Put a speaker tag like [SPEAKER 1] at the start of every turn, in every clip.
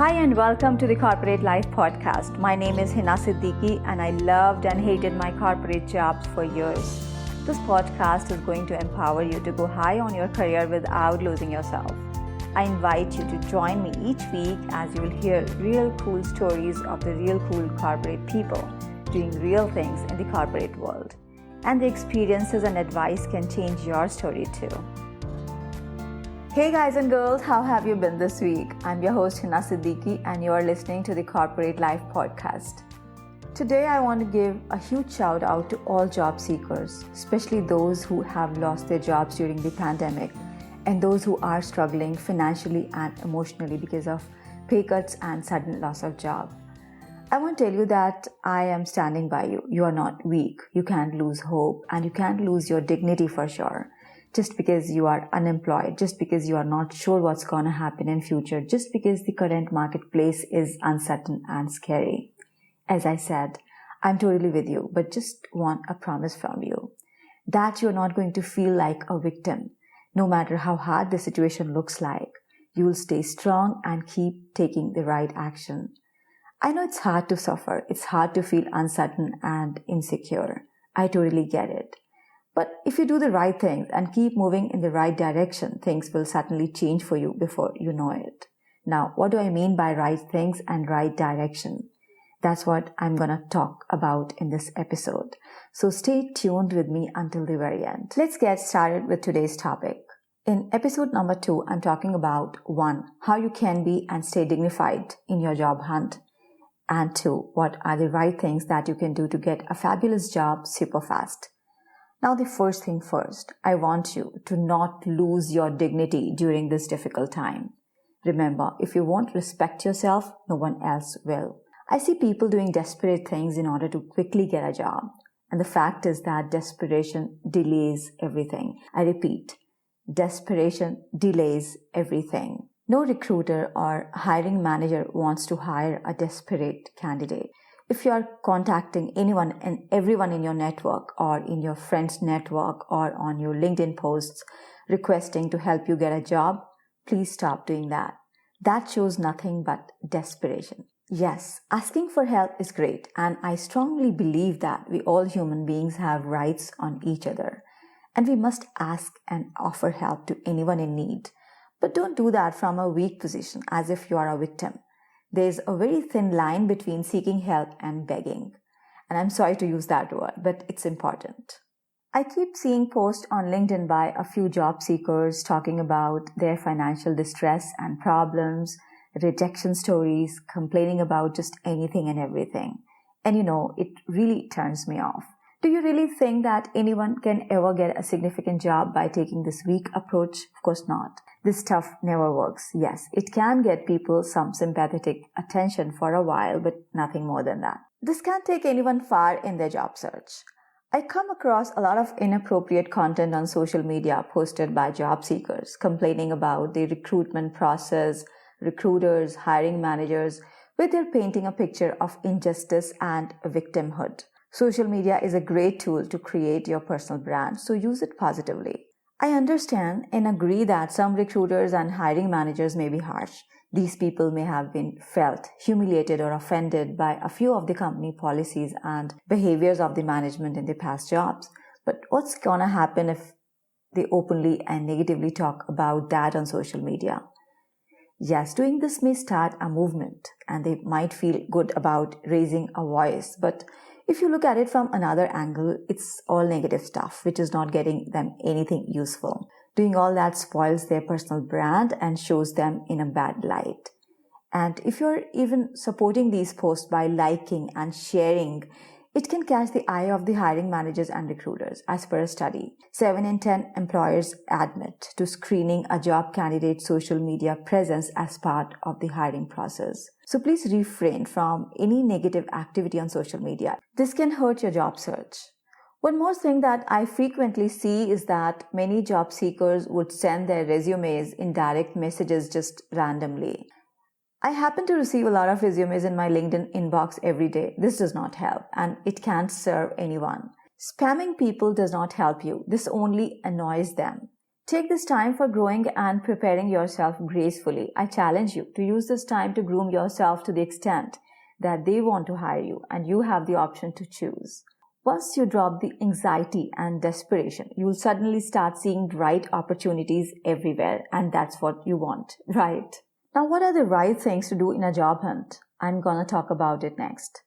[SPEAKER 1] Hi and welcome to the Corporate Life Podcast. My name is Hina Siddiqui and I loved and hated my corporate jobs for years. This podcast is going to empower you to go high on your career without losing yourself. I invite you to join me each week as you will hear real cool stories of the real cool corporate people doing real things in the corporate world. And the experiences and advice can change your story too. Hey guys and girls, how have you been this week? I'm your host Hina Siddiqui and you are listening to the Corporate Life Podcast. Today I want to give a huge shout out to all job seekers, especially those who have lost their jobs during the pandemic and those who are struggling financially and emotionally because of pay cuts and sudden loss of job. I want to tell you that I am standing by you. You are not weak. You can't lose hope and you can't lose your dignity for sure. Just because you are unemployed, just because you are not sure what's going to happen in future, just because the current marketplace is uncertain and scary. As I said, I'm totally with you, but just want a promise from you that you're not going to feel like a victim. No matter how hard the situation looks like, you will stay strong and keep taking the right action. I know it's hard to suffer. It's hard to feel uncertain and insecure. I totally get it. But if you do the right things and keep moving in the right direction, things will certainly change for you before you know it. Now, what do I mean by right things and right direction? That's what I'm going to talk about in this episode. So stay tuned with me until the very end. Let's get started with today's topic. In episode number 2, I'm talking about 1, how you can be and stay dignified in your job hunt. And 2, what are the right things that you can do to get a fabulous job super fast. Now, the first thing first, I want you to not lose your dignity during this difficult time. Remember, if you won't respect yourself, no one else will. I see people doing desperate things in order to quickly get a job. And the fact is that desperation delays everything. I repeat, desperation delays everything. No recruiter or hiring manager wants to hire a desperate candidate. If you are contacting anyone and everyone in your network or in your friend's network or on your LinkedIn posts requesting to help you get a job, please stop doing that. That shows nothing but desperation. Yes, asking for help is great, and I strongly believe that we all human beings have rights on each other, and we must ask and offer help to anyone in need. But don't do that from a weak position as if you are a victim. There's a very thin line between seeking help and begging. And I'm sorry to use that word, but it's important. I keep seeing posts on LinkedIn by a few job seekers talking about their financial distress and problems, rejection stories, complaining about just anything and everything. And it really turns me off. Do you really think that anyone can ever get a significant job by taking this weak approach? Of course not. This stuff never works. Yes, it can get people some sympathetic attention for a while, but nothing more than that. This can't take anyone far in their job search. I come across a lot of inappropriate content on social media posted by job seekers complaining about the recruitment process, recruiters, hiring managers, where they're painting a picture of injustice and victimhood. Social media is a great tool to create your personal brand, so use it positively. I understand and agree that some recruiters and hiring managers may be harsh. These people may have been felt humiliated or offended by a few of the company policies and behaviors of the management in the past jobs. But what's gonna happen if they openly and negatively talk about that on social media? Yes, doing this may start a movement and they might feel good about raising a voice, but if you look at it from another angle, it's all negative stuff, which is not getting them anything useful. Doing all that spoils their personal brand and shows them in a bad light. And if you're even supporting these posts by liking and sharing, it can catch the eye of the hiring managers and recruiters. As per a study, 7 in 10 employers admit to screening a job candidate's social media presence as part of the hiring process. So please refrain from any negative activity on social media. This can hurt your job search. One more thing that I frequently see is that many job seekers would send their resumes in direct messages just randomly. I happen to receive a lot of resumes in my LinkedIn inbox every day. This does not help and it can't serve anyone. Spamming people does not help you. This only annoys them. Take this time for growing and preparing yourself gracefully. I challenge you to use this time to groom yourself to the extent that they want to hire you and you have the option to choose. Once you drop the anxiety and desperation, you will suddenly start seeing right opportunities everywhere, and that's what you want, right? Now, what are the right things to do in a job hunt? I'm gonna talk about it next.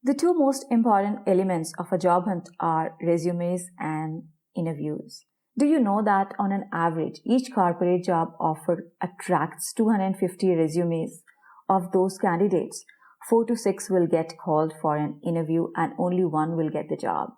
[SPEAKER 1] The two most important elements of a job hunt are resumes and interviews. Do you know that on an average, each corporate job offer attracts 250 resumes? Of those candidates, 4 to 6 will get called for an interview and only one will get the job.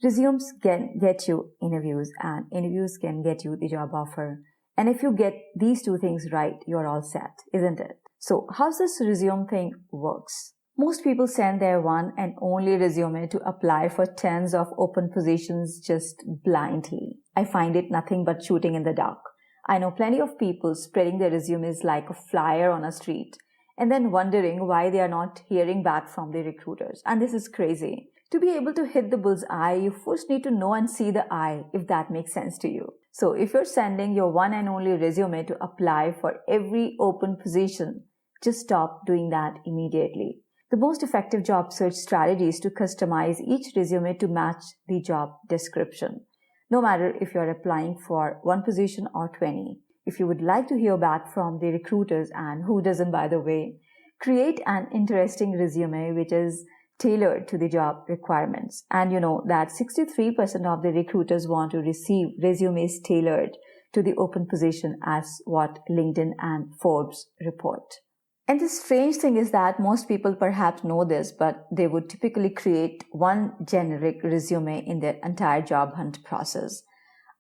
[SPEAKER 1] Resumes can get you interviews and interviews can get you the job offer. And if you get these two things right, you're all set, isn't it? So how's this resume thing works? Most people send their one and only resume to apply for tens of open positions just blindly. I find it nothing but shooting in the dark. I know plenty of people spreading their resumes like a flyer on a street and then wondering why they are not hearing back from the recruiters. And this is crazy. To be able to hit the bull's eye, you first need to know and see the eye, if that makes sense to you. So if you're sending your one and only resume to apply for every open position, just stop doing that immediately. The most effective job search strategy is to customize each resume to match the job description, no matter if you're applying for one position or 20. If you would like to hear back from the recruiters, and who doesn't, by the way, create an interesting resume which is tailored to the job requirements. And you know that 63% of the recruiters want to receive resumes tailored to the open position, as what LinkedIn and Forbes report. And the strange thing is that most people perhaps know this, but they would typically create one generic resume in their entire job hunt process.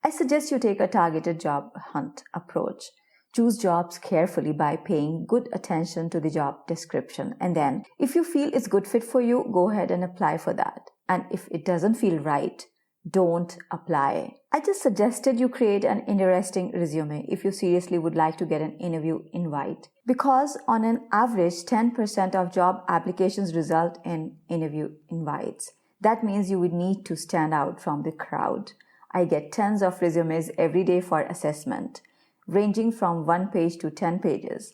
[SPEAKER 1] I suggest you take a targeted job hunt approach. Choose jobs carefully by paying good attention to the job description. And then, if you feel it's a good fit for you, go ahead and apply for that. And if it doesn't feel right, don't apply. I just suggested you create an interesting resume if you seriously would like to get an interview invite. Because on an average, 10% of job applications result in interview invites. That means you would need to stand out from the crowd. I get tens of resumes every day for assessment, ranging from 1 page to 10 pages.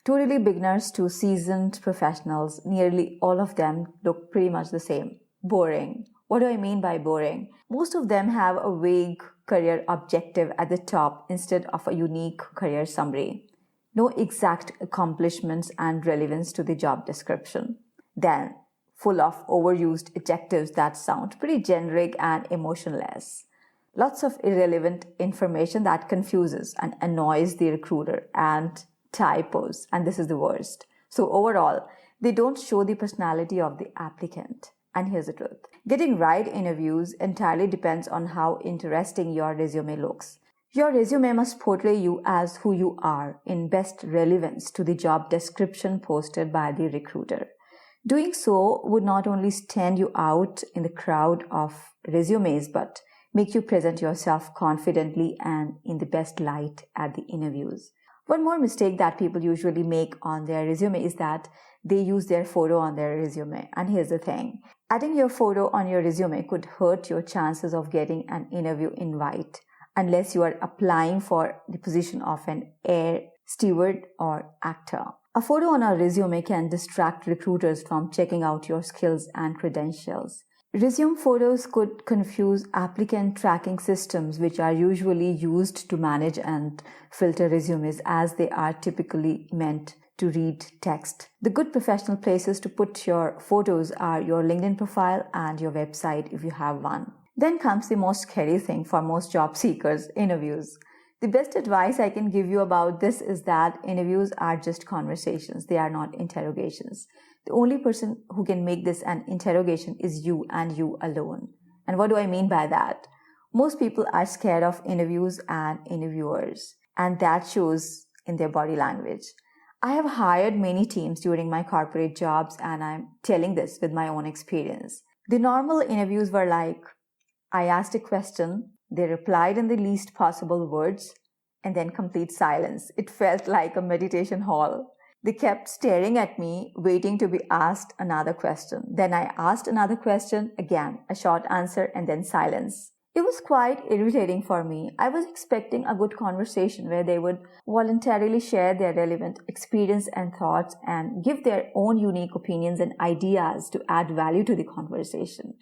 [SPEAKER 1] Totally beginners to seasoned professionals, nearly all of them look pretty much the same. Boring. What do I mean by boring? Most of them have a vague career objective at the top instead of a unique career summary. No exact accomplishments and relevance to the job description. Then, full of overused adjectives that sound pretty generic and emotionless. Lots of irrelevant information that confuses and annoys the recruiter, and typos, and this is the worst. So overall, they don't show the personality of the applicant. And here's the truth. Getting right interviews entirely depends on how interesting your resume looks. Your resume must portray you as who you are in best relevance to the job description posted by the recruiter. Doing so would not only stand you out in the crowd of resumes, but make you present yourself confidently and in the best light at the interviews. One more mistake that people usually make on their resume is that they use their photo on their resume. And here's the thing. Adding your photo on your resume could hurt your chances of getting an interview invite unless you are applying for the position of an air steward or actor. A photo on a resume can distract recruiters from checking out your skills and credentials. Resume photos could confuse applicant tracking systems, which are usually used to manage and filter resumes, as they are typically meant to read text. The good professional places to put your photos are your LinkedIn profile and your website if you have one. Then comes the most scary thing for most job seekers, interviews. The best advice I can give you about this is that interviews are just conversations. They are not interrogations. The only person who can make this an interrogation is you and you alone. And what do I mean by that? Most people are scared of interviews and interviewers, and that shows in their body language. I have hired many teams during my corporate jobs, and I'm telling this with my own experience. The normal interviews were like, I asked a question, they replied in the least possible words, and then complete silence. It felt like a meditation hall. They kept staring at me, waiting to be asked another question. Then I asked another question, again, a short answer, and then silence. It was quite irritating for me. I was expecting a good conversation where they would voluntarily share their relevant experience and thoughts and give their own unique opinions and ideas to add value to the conversation.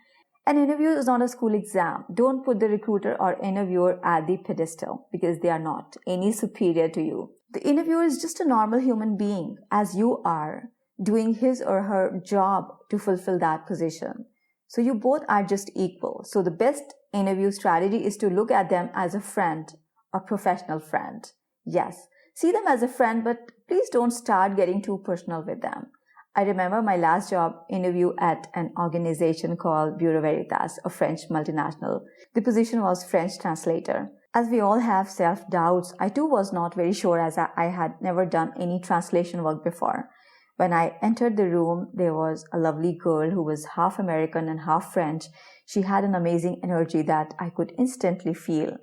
[SPEAKER 1] An interview is not a school exam. Don't put the recruiter or interviewer at the pedestal because they are not any superior to you. The interviewer is just a normal human being, as you are, doing his or her job to fulfill that position. So you both are just equal. So the best interview strategy is to look at them as a friend, a professional friend. Yes, see them as a friend, but please don't start getting too personal with them. I remember my last job interview at an organization called Bureau Veritas, a French multinational. The position was French translator. As we all have self-doubts, I too was not very sure as I had never done any translation work before. When I entered the room, there was a lovely girl who was half American and half French. She had an amazing energy that I could instantly feel.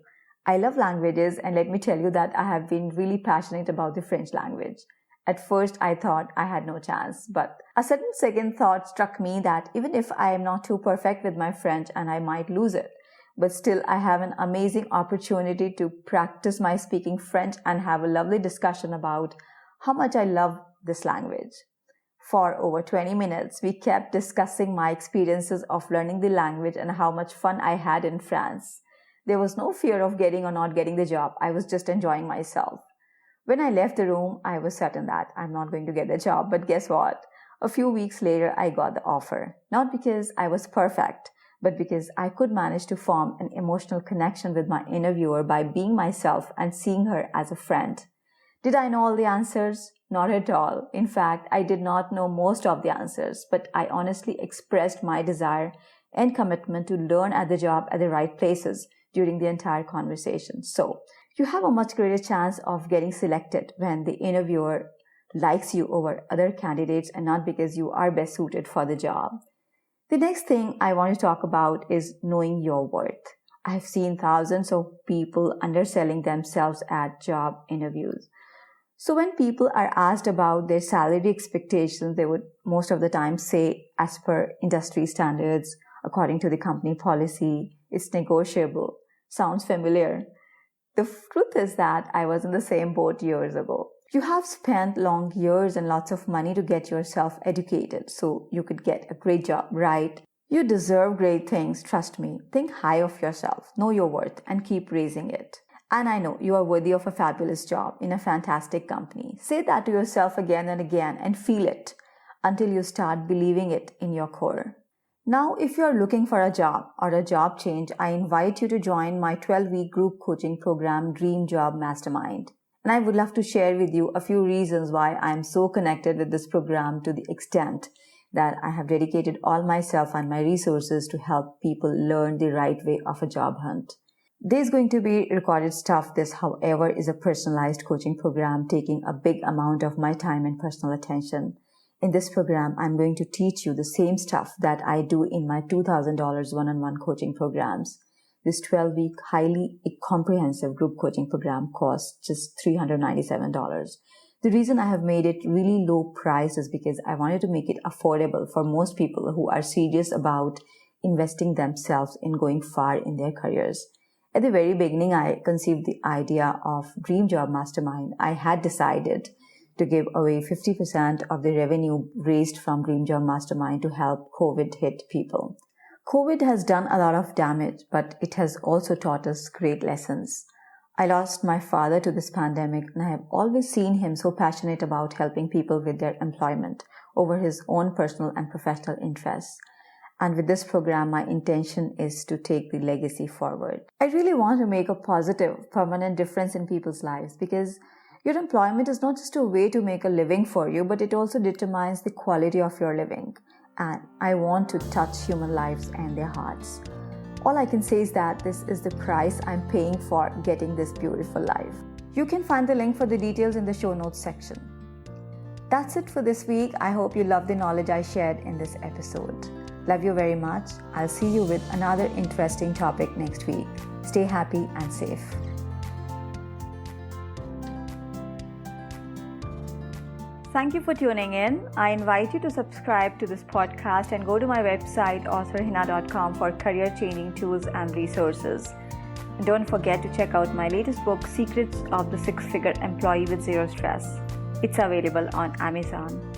[SPEAKER 1] I love languages, and let me tell you that I have been really passionate about the French language. At first, I thought I had no chance, but a certain second thought struck me that even if I am not too perfect with my French and I might lose it, but still I have an amazing opportunity to practice my speaking French and have a lovely discussion about how much I love this language. For over 20 minutes, we kept discussing my experiences of learning the language and how much fun I had in France. There was no fear of getting or not getting the job. I was just enjoying myself. When I left the room, I was certain that I'm not going to get the job. But guess what? A few weeks later, I got the offer. Not because I was perfect, but because I could manage to form an emotional connection with my interviewer by being myself and seeing her as a friend. Did I know all the answers? Not at all. In fact, I did not know most of the answers, but I honestly expressed my desire and commitment to learn at the job at the right places during the entire conversation. So, you have a much greater chance of getting selected when the interviewer likes you over other candidates and not because you are best suited for the job. The next thing I want to talk about is knowing your worth. I've seen thousands of people underselling themselves at job interviews. So when people are asked about their salary expectations, they would most of the time say, as per industry standards, according to the company policy, it's negotiable. Sounds familiar. The truth is that I was in the same boat years ago. You have spent long years and lots of money to get yourself educated so you could get a great job, right? You deserve great things, trust me. Think high of yourself, know your worth, and keep raising it. And I know you are worthy of a fabulous job in a fantastic company. Say that to yourself again and again and feel it until you start believing it in your core. Now, if you are looking for a job or a job change, I invite you to join my 12-week group coaching program, Dream Job Mastermind. And I would love to share with you a few reasons why I am so connected with this program to the extent that I have dedicated all myself and my resources to help people learn the right way of a job hunt. There's going to be recorded stuff. This, however, is a personalized coaching program taking a big amount of my time and personal attention. In this program, I'm going to teach you the same stuff that I do in my $2,000 one-on-one coaching programs. This 12-week, highly comprehensive group coaching program costs just $397. The reason I have made it really low priced is because I wanted to make it affordable for most people who are serious about investing themselves in going far in their careers. At the very beginning, I conceived the idea of Dream Job Mastermind. I had decided to give away 50% of the revenue raised from Dream Job Mastermind to help COVID hit people. COVID has done a lot of damage, but it has also taught us great lessons. I lost my father to this pandemic, and I have always seen him so passionate about helping people with their employment over his own personal and professional interests. And with this program, my intention is to take the legacy forward. I really want to make a positive, permanent difference in people's lives because your employment is not just a way to make a living for you, but it also determines the quality of your living. And I want to touch human lives and their hearts. All I can say is that this is the price I'm paying for getting this beautiful life. You can find the link for the details in the show notes section. That's it for this week. I hope you love the knowledge I shared in this episode. Love you very much. I'll see you with another interesting topic next week. Stay happy and safe. Thank you for tuning in. I invite you to subscribe to this podcast and go to my website authorhina.com for career-changing tools and resources. And don't forget to check out my latest book, Secrets of the Six-Figure Employee with Zero Stress. It's available on Amazon.